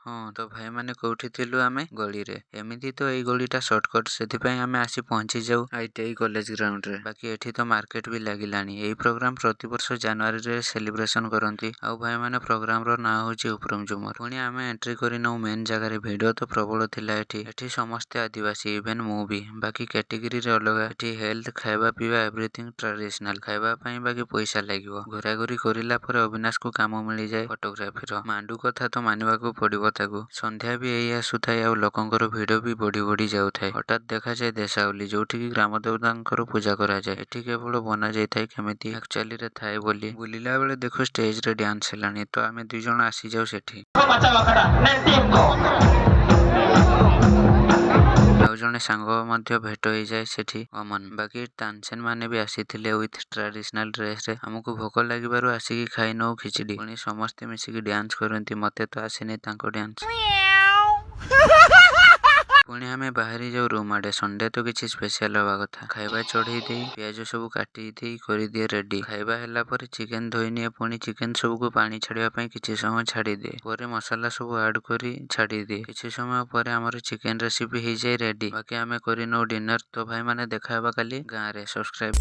ହଁ ତ ଭାଇମାନେ କୋଉଠି ଥିଲୁ ଆମେ ଗଳିରେ। ଏମିତି ତ ଏଇ ଗଳିଟା ସର୍ଟକଟ୍ ସେଥିପାଇଁ ଆମେ ଆସି ପହଞ୍ଚି ଯାଉ ITI କଲେଜ ଗ୍ରାଉଣ୍ଡରେ। ବାକି ଏଠି ତ ମାର୍କେଟ ବି ଲାଗିଲାଣି। ଏଇ ପ୍ରୋଗ୍ରାମ ପ୍ରତିବର୍ଷ ଜାନୁଆରୀରେ ସେଲିବ୍ରେସନ କରନ୍ତି। ଆଉ ଭାଇମାନେ ପ୍ରୋଗ୍ରାମର ନାଁ ହଉଛି ଉପରମ ଝୁମର। ପୁଣି ଆମେ ଏଣ୍ଟ୍ରି କରିନଉ ମେନ୍ ଜାଗାରେ। ଭିଡ ତ ପ୍ରବଳ ଥିଲା ଏଠି। ଏଠି ସମସ୍ତେ ଆଦିବାସୀ ଇଭେନ୍ ମୁଁ ବି। ବାକି କ୍ୟାଟେଗୋରୀରେ ଅଲଗା। ଏଠି ହେଲ୍ଥ ଖାଇବା ପିଇବା ଏଭ୍ରିଥିଙ୍ଗ ଟ୍ରାଡିସନାଲ। ଖାଇବା ପାଇଁ ବାକି ପଇସା ଲାଗିବ। ଘୋରାଘୋରି କରିଲା ପରେ ଅବିନାଶକୁ କାମ ମିଳିଯାଏ ଫଟୋଗ୍ରାଫିର। ମାଣ୍ଡୁ କଥା ତ ମାନିବାକୁ ପଡିବ ତାକୁ। ସନ୍ଧ୍ୟା ବି ଏଇ ଆସୁଥାଏ ଆଉ ଲୋକଙ୍କର ଭିଡ ବି ବଢି ବଢି ଯାଉଥାଏ। ହଠାତ୍ ଦେଖାଯାଏ ଦେଶାଉଲି ଯୋଉଠିକି ଗ୍ରାମ ଦେବତାଙ୍କର ପୂଜା କରାଯାଏ। ଏଠି କେବଳ ବନାଯାଇଥାଏ କେମିତି ଆକ୍ଚୁଆଲିରେ ଥାଏ ବୋଲି। ବୁଲିଲା ବେଳେ ଦେଖୁ ଷ୍ଟେଜରେ ଡ୍ୟାନ୍ସ ହେଲାଣି ତ ଆମେ 2 ଜଣ ଆସିଯାଉ ସେଠି। ଆଉ ଜଣେ ସାଙ୍ଗ ମଧ୍ୟ ଭେଟ ହେଇଯାଏ ସେଠି ଅମନ। ବାକି ତାନସେନ ମାନେ ବି ଆସିଥିଲେ ୱିଥ ଟ୍ରାଡିସନାଲ ଡ୍ରେସରେ। ଆମକୁ ଭୋକ ଲାଗିବାରୁ ଆସିକି ଖାଇ ନଉ ଖିଚିଡି। ପୁଣି ସମସ୍ତେ ମିଶିକି ଡ୍ୟାନ୍ସ କରନ୍ତି। ମତେ ତ ଆସିନି ତାଙ୍କ ଡ୍ୟାନ୍ସ। ପୁଣି ଆମେ ବାହାରି ଯାଉ ରୁମ୍ ଆଡେ। ସଣ୍ଡେ ତ କିଛି ସ୍ପେଶାଲ ହବା କଥା। ଖାଇବା ଚଢେଇ ଦେଇ ପିଆଜ ସବୁ କାଟି ଦେଇ କରିଦିଏ ରେଡି। ଖାଇବା ହେଲା ପରେ ଚିକେନ ଧୋଇ ନିଏ। ପୁଣି ଚିକେନ ସବୁକୁ ପାଣି ଛାଡିବା ପାଇଁ କିଛି ସମୟ ଛାଡିଦିଏ। ପରେ ମସଲା ସବୁ ଆଡ କରି ଛାଡିଦିଏ। କିଛି ସମୟ ପରେ ଆମର ଚିକେନ ରେସିପି ହେଇଯାଏ ରେଡି। ବାକି ଆମେ କରିନଉ ଡିନର। ତ ଭାଇ ମାନେ ଦେଖା ହେବା କାଲି ଗାଁରେ। ସବସ୍କ୍ରାଇବ।